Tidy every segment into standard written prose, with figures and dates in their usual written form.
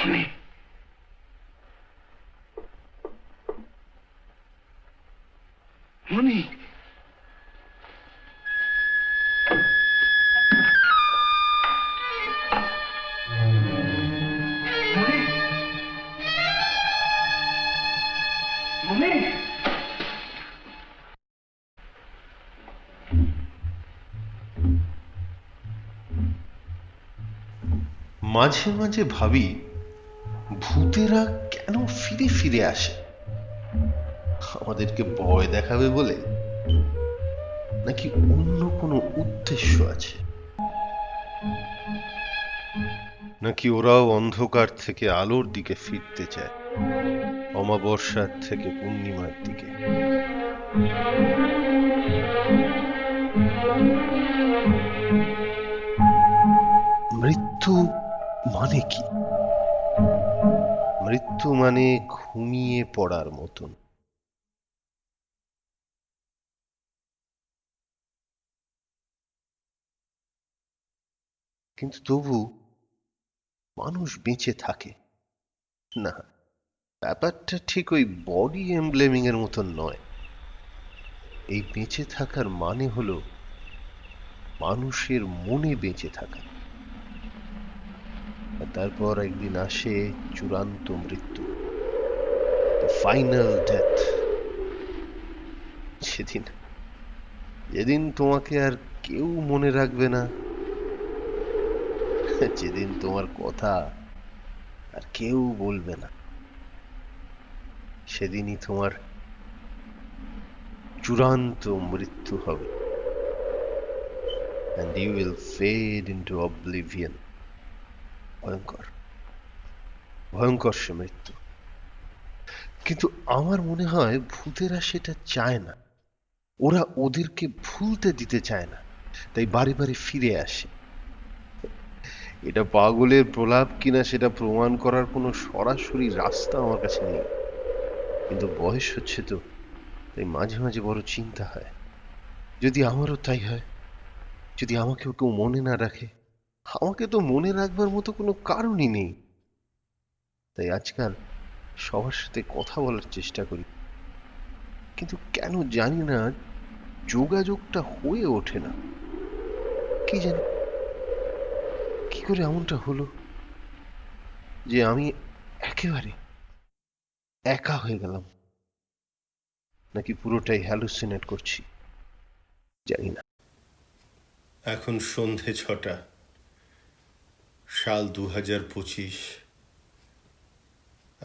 মনি, মনি, মনি, মনি। মাঝে মাঝে ভাবি ভূতেরা কেন ফিরে ফিরে আসে, আমাদেরকে ভয় দেখাবে বলে, নাকি অন্য কোনো উদ্দেশ্য আছে, নাকি ওরাও অন্ধকার থেকে আলোর দিকে ফিরতে চায়, অমাবস্যার থেকে পূর্ণিমার দিকে। মৃত্যু মানে কি? মৃত্যু মানে ঘুমিয়ে পড়ার মতন। কিন্তু তবু মানুষ বেঁচে থাকে না, ব্যাপারটা ঠিক ওই বডি এমব্লেমিং এর মতন নয়। এই বেঁচে থাকার মানে হলো মানুষের মনে বেঁচে থাকা। আর তারপর একদিন আসে চূড়ান্ত মৃত্যু, ফাইনাল ডেথ। সেদিন, যেদিন তোমাকে আর কেউ মনে রাখবে না, যেদিন তোমার কথা আর কেউ বলবে না, সেদিনই তোমার চূড়ান্ত মৃত্যু হবে। And you will fade into oblivion. ভয়ঙ্কর, ভয়ঙ্কর সে মৃত্যু। কিন্তু আমার মনে হয় ভূতেরা সেটা চায় না। ওরা ওদেরকে ভুলতে দিতে চায় না, তাই বারে বারে ফিরে আসে। এটা পাগলের প্রলাপ কিনা সেটা প্রমাণ করার কোনো সরাসরি রাস্তা আমার কাছে নেই, কিন্তু বয়স হচ্ছে তো, তাই মাঝে মাঝে বড় চিন্তা হয়, যদি আমারও তাই হয়, যদি আমাকেও কেউ মনে না রাখে। আমাকে তো মনে রাখবার মতো কোনো কারণই নেই, তাই আজকাল সবার সাথে কথা বলার চেষ্টা করি, কিন্তু কেন জানি না যোগাযোগটা হয়ে ওঠে না। কি জানি কি করে এমনটা হলো যে আমি একেবারে একা হয়ে গেলাম, নাকি পুরোটাই হ্যালুসিনেট করছি জানি না। এখন সন্ধে 6টা, সাল 2025,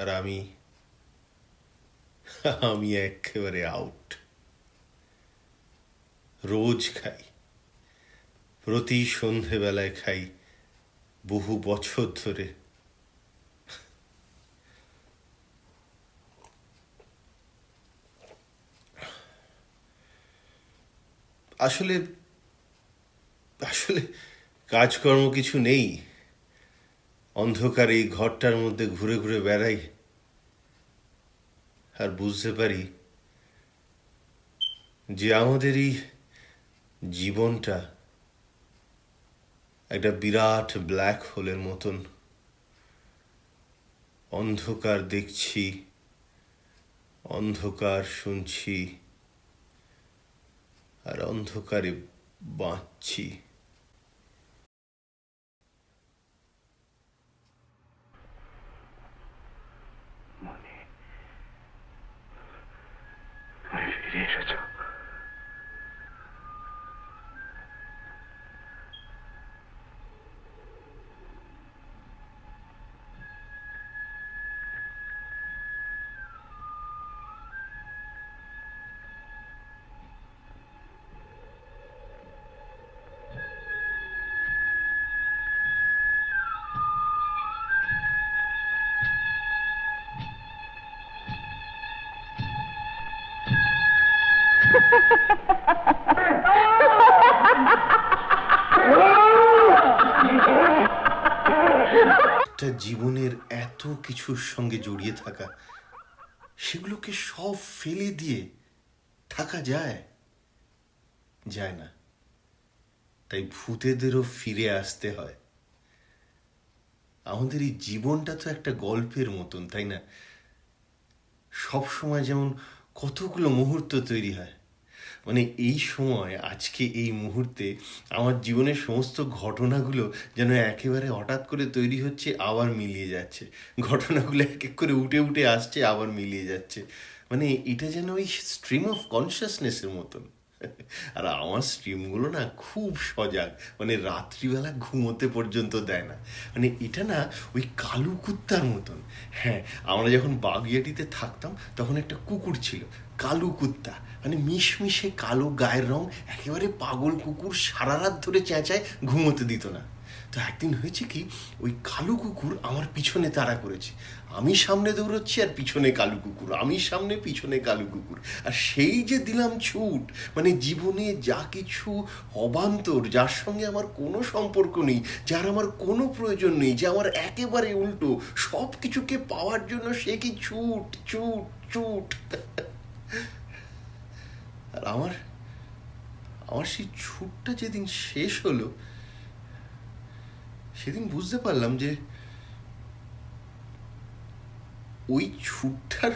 আর আমি আমি একেবারে আউট। রোজ খাই, প্রতি সন্ধেবেলায় খাই, বহু বছর ধরে। আসলে আসলে কাজকর্ম কিছু নেই, অন্ধকার এই ঘরটার মধ্যে ঘুরে ঘুরে বেড়াই, আর বুঝতে পারি যে আমাদের এই জীবনটা একটা বিরাট ব্ল্যাক হোলের মতন। অন্ধকার দেখছি, অন্ধকার শুনছি, আর অন্ধকারে বাঁচছি। মনি, তুমি ফিরে এসেছো। একটা জীবনের এত কিছুর সঙ্গে জড়িয়ে থাকা, সেগুলোকে সব ফেলে দিয়ে থাকা যায়? যায় না। তাই ভূতেদেরও ফিরে আসতে হয়। আমাদের এই জীবনটা তো একটা গল্পের মতন, তাই না? সব সময় যেমন কতগুলো মুহূর্ত তৈরি হয়, মানে এই সময় আজকে এই মুহূর্তে আমার জীবনের সমস্ত ঘটনাগুলো যেন একেবারে হঠাৎ করে তৈরি হচ্ছে, আবার মিলিয়ে যাচ্ছে। ঘটনাগুলো এক এক করে উঠে উঠে আসছে, আবার মিলিয়ে যাচ্ছে। মানে এটা যেন ওই স্ট্রিম অফ কনসিয়াসনেসের মতন। আর আমার স্ট্রিমগুলো না খুব সজাগ, মানে রাত্রিবেলা ঘুমোতে পর্যন্ত দেয় না। মানে এটা না ওই কালু কুত্তার মতন। হ্যাঁ, আমরা যখন বাগুইয়াটিতে থাকতাম তখন একটা কুকুর ছিল, কালু কুত্তা, মানে মিশমিশে কালো গায়ের রং, একেবারে পাগল কুকুর, সারা রাত ধরে চেঁচায়, ঘুমোতে দিত না। তো একদিন হয়েছে কি, ওই কালো কুকুর আমার পিছনে তাড়া করেছে। আমি সামনে দৌড়চ্ছি আর পিছনে কালো কুকুর, আমি সামনে পিছনে কালো কুকুর। আর সেই যে দিলাম ছুট, মানে জীবনে যা কিছু অবান্তর, যার সঙ্গে আমার কোনো সম্পর্ক নেই, যার আমার কোনো প্রয়োজন নেই, যে আমার একেবারে উল্টো, সব কিছুকে পাওয়ার জন্য সে কি ছুট ছুট ছুট। আর আমার আমার সেই ছুটটা যেদিন শেষ হলো, সেদিন বুঝতে পারলাম যে ওই ছুটটার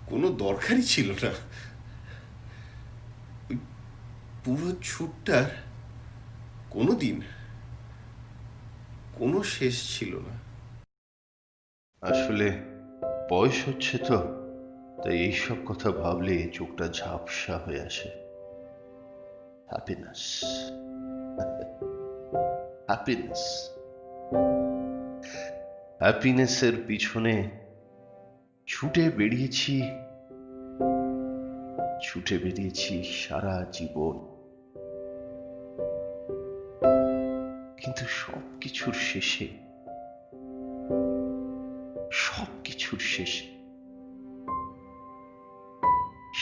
কোনো দরকারই ছিল না। ওই পুরো ছুটটার কোনো দিন কোনো শেষ ছিল না। আসলে বয়স হচ্ছে তো, তাই এইসব কথা ভাবলে চোখটা ঝাপসা হয়ে আসে। হ্যাপিনেস, হ্যাপিনেস, হ্যাপিনেসের পিছনে ছুটে বেরিয়েছি সারা জীবন। কিন্তু সবকিছুর শেষে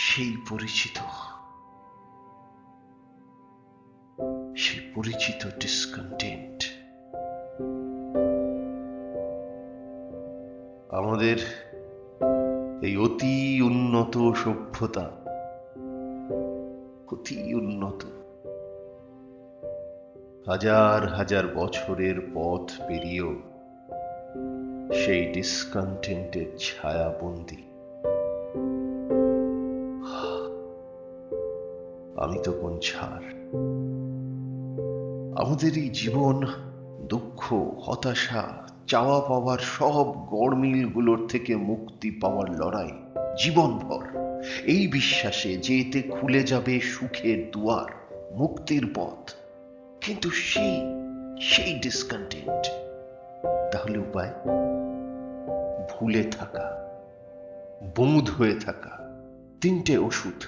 সেই পরিচিত ডিসকন্টেন্ট। আমাদের এই অতি উন্নত সভ্যতা, অতি উন্নত, হাজার হাজার বছরের পথ পেরিয়েও সেই ডিসকন্টেন্টের ছায়াবন্দী। আমি তো কোন ছাড়। আমাদের এই জীবন দুঃখ, হতাশা, চাওয়া পাওয়ার সব গড়মিলগুলোর থেকে মুক্তি পাওয়ার লড়াই জীবনভর, এই বিশ্বাসে যে এতে খুলে যাবে সুখের দুয়ার, মুক্তির পথ। কিন্তু সেই ডিসকন্টেন্ট। তাহলে উপায়? ভুলে থাকা, বোধ হয়ে থাকা, তিনটে ওষুধ: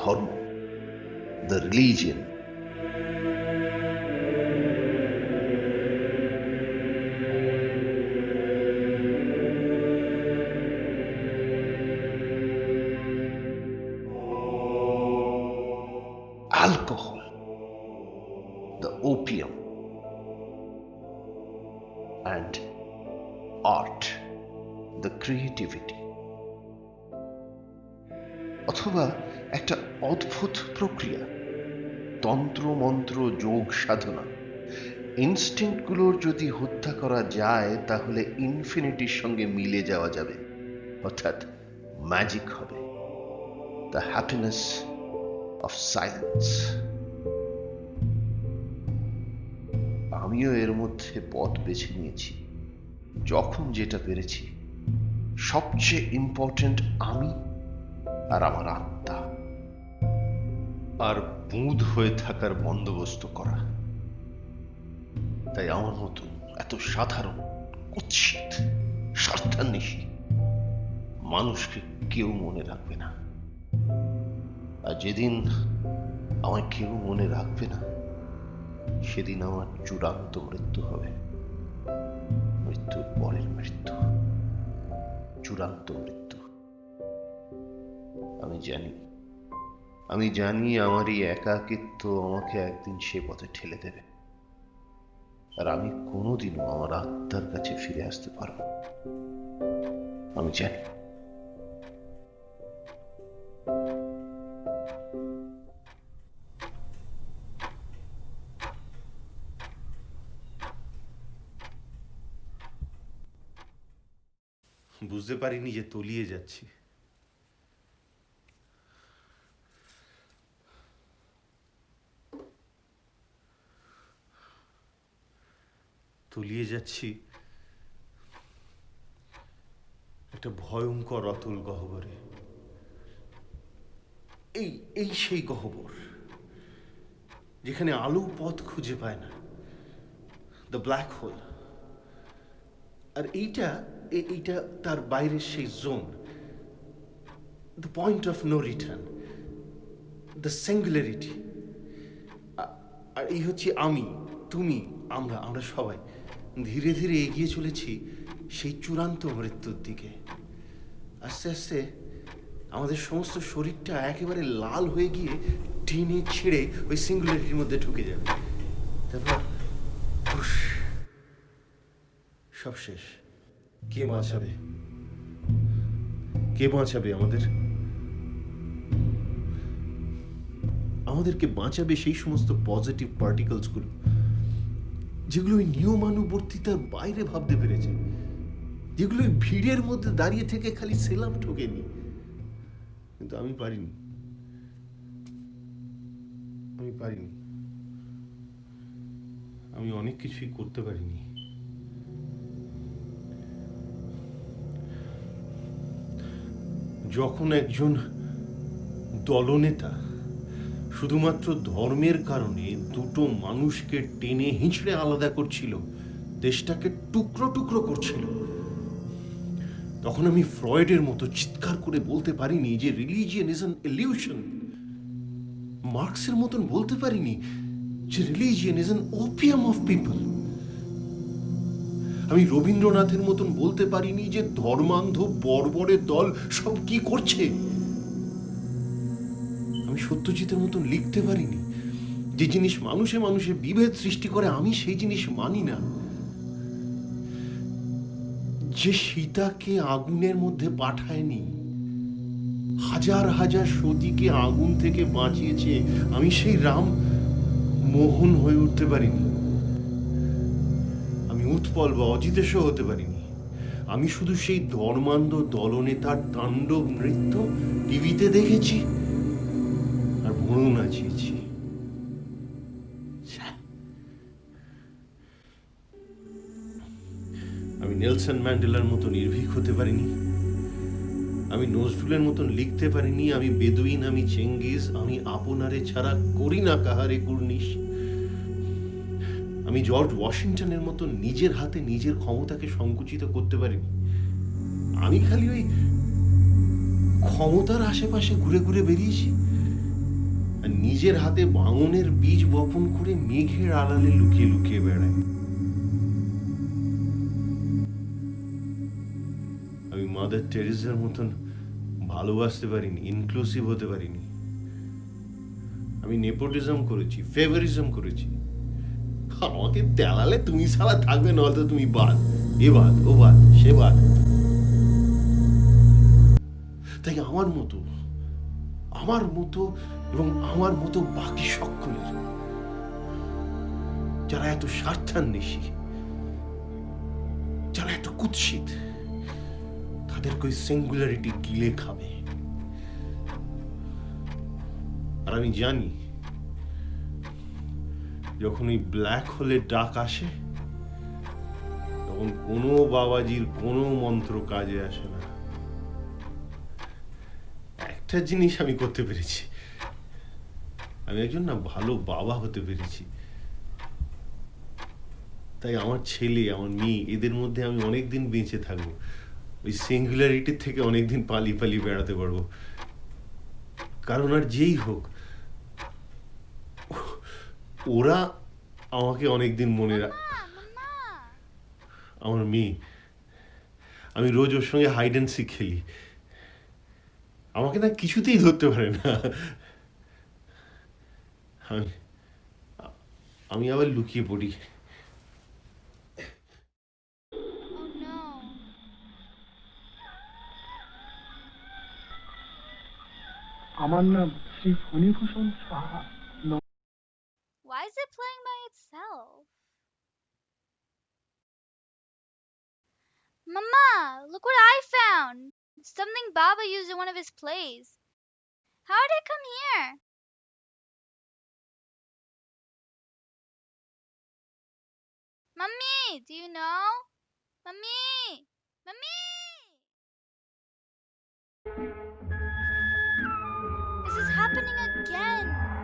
ধর্ম, the religion, alcohol, the opium, and art, the creativity। অথবা একটা অদ্ভুত প্রক্রিয়া, তন্ত্র মন্ত্র যোগ সাধনা। ইনস্টিংক্টগুলোর যদি হত্যা করা যায়, তাহলে ইনফিনিটির সঙ্গে মিলে যাওয়া যাবে, অর্থাৎ ম্যাজিক হবে। The happiness of silence. আমিও এর মধ্যে পথ বেছে নিয়েছি, যখন যেটা পেরেছি। সবচেয়ে ইম্পর্টেন্ট আমি আর আমার আত্মা, আর বুঁদ হয়ে থাকার বন্দোবস্ত করা। তাই আমার মতো এত সাধারণ, কুৎসিত, স্বার্থান্বেষী মানুষকে কেউ মনে রাখবে না। আর যেদিন আমায় কেউ মনে রাখবে না, সেদিন আমার চূড়ান্ত মৃত্যু হবে। মৃত্যুর পরের মৃত্যু, চূড়ান্ত মৃত্যু। আমি জানি আমার এই একাকিত্ব আমাকে একদিন সে পথে ঠেলে দেবে, আর আমি কোনোদিনও আমার আত্মার কাছে ফিরে আসতে পারবো। আমি জানি। বুঝতে পারিনি যে তলিয়ে যাচ্ছি। তলিয়ে যাচ্ছি একটা ভয়ঙ্কর অতল গহ্বরে। এই এই সেই গহ্বর যেখানে আলো পথ খুঁজে পায় না, দ্য ব্ল্যাক হোল। আর এইটা তার বাইরের সেই zone, the point of no return, the singularity. আর এই হচ্ছে আমি, তুমি, আমরা সবাই ধীরে ধীরে এগিয়ে চলেছি সেই চূড়ান্ত মৃত্যুর দিকে। আস্তে আস্তে আমাদের সমস্ত শরীরটা একেবারে লাল হয়ে গিয়ে টেনে ছিঁড়ে ওই সিঙ্গুলারিটির মধ্যে ঢুকে যাবে। তারপর হুশ, সব শেষ। কে বাঁচাবে? কে বাঁচাবে আমাদেরকে বাঁচাবে সেই সমস্ত পজিটিভ পার্টিকেলসগুলো যেগুলো ওই নিয়মানুবর্তিতার বাইরে ভাবতে পেরেছে, যেগুলো ওই ভিড়ের মধ্যে দাঁড়িয়ে থেকে খালি সেলাম ঠোকেনি। কিন্তু আমি পারিনি। আমি অনেক কিছুই করতে পারিনি। যখন একজন দলনেতা শুধুমাত্র ধর্মের কারণে দুটো মানুষকে টেনে হিঁচড়ে আলাদা করছিল, দেশটাকে টুকরো টুকরো করছিল, তখন আমি ফ্রয়েডের মতো চিৎকার করে বলতে পারিনি যে রিলিজিয়ন ইজ অ্যান ইলিউশন। মার্কসের মতন বলতে পারিনি যে religion is an opium of people. আমি রবীন্দ্রনাথের মতন বলতে পারিনি যে ধর্মান্ধ বর্বরের দল সব কি করছে। আমি সত্যজিতের মতন লিখতে পারিনি যে জিনিস মানুষে মানুষে বিভেদ সৃষ্টি করে আমি সেই জিনিস মানি না। যে সীতাকে আগুনের মধ্যে পাঠায়নি, হাজার হাজার সতীকে আগুন থেকে বাঁচিয়েছে, আমি সেই রাম মোহন হয়ে উঠতে পারিনি। আমি উৎপল বা অজিতেশ হতে পারিনি। আমি শুধু সেই ধর্মান্ধ দলনেতার তাণ্ডব নৃত্য টিভিতে দেখেছি আর ভুঁড়ো নাচিয়েছি। আমি নেলসন ম্যান্ডেলার মতো নির্ভীক হতে পারিনি। আমি নজরুলের মতন লিখতে পারিনি আমি বেদুইন, আমি চেঙ্গিজ, আমি আপনারে ছাড়া করি না কাহারে কুর্নিশ। আমি জর্জ ওয়াশিংটনের মতো নিজের হাতে নিজের ক্ষমতাকে সংকুচিত করতে পারিনি। আমি খালি ওই ক্ষমতার আশেপাশে ঘুরে ঘুরে বেরিয়েছি আর নিজের হাতে ভাঙনের বীজ বপন করে মেঘের আড়ালে লুকিয়ে লুকিয়ে বেড়াই। আমি মাদার টেরেসার মতন ভালোবাসতে পারিনি, ইনক্লুসিভ হতে পারিনি। আমি নেপোটিজম করেছি, ফেভারিজম করেছি। আমাকে তেলালে তুমি সারা থাকবে, নয়তো তুমি বাদ, এ বাদ, ও বাদ, সে বাদ। তাই আমার মতো এবং আমার মতো বাকি সকলের যারা এত স্বার্থান্বেষী, যারা এত কুৎসিত, তাদেরকে ওই সিঙ্গুলারিটি গিলে খাবে। আর আমি জানি যখন ওই ব্ল্যাক হোলের ডাক আসে তখন কোনো বাবাজির কোনো মন্ত্র কাজে আসে না। একটা জিনিস আমি করতে পেরেছি, আমি একজন না ভালো বাবা হতে পেরেছি। তাই আমার ছেলে, আমার মেয়ে, এদের মধ্যে আমি অনেকদিন বেঁচে থাকবো। ওই সিঙ্গুলারিটির থেকে অনেকদিন পালিয়ে পালিয়ে বেড়াতে পারবো। কারণ আর যেই হোক, ওরা আমাকে অনেকদিন মনে আমার মেয়ে, আমি রোজ ওর সঙ্গে হাইড অ্যান্ড সিক খেলি। আমাকে না কিছুতেই ধরতে পারে না। আমি আবার লুকিয়ে পড়ি। আমার নাম Shri Phanibhushan Saha. Why is it playing by itself? Mama! look what I found. Something Baba used in one of his plays. How did it come here? Mummy, do you know? Mummy! Mummy! This is happening again.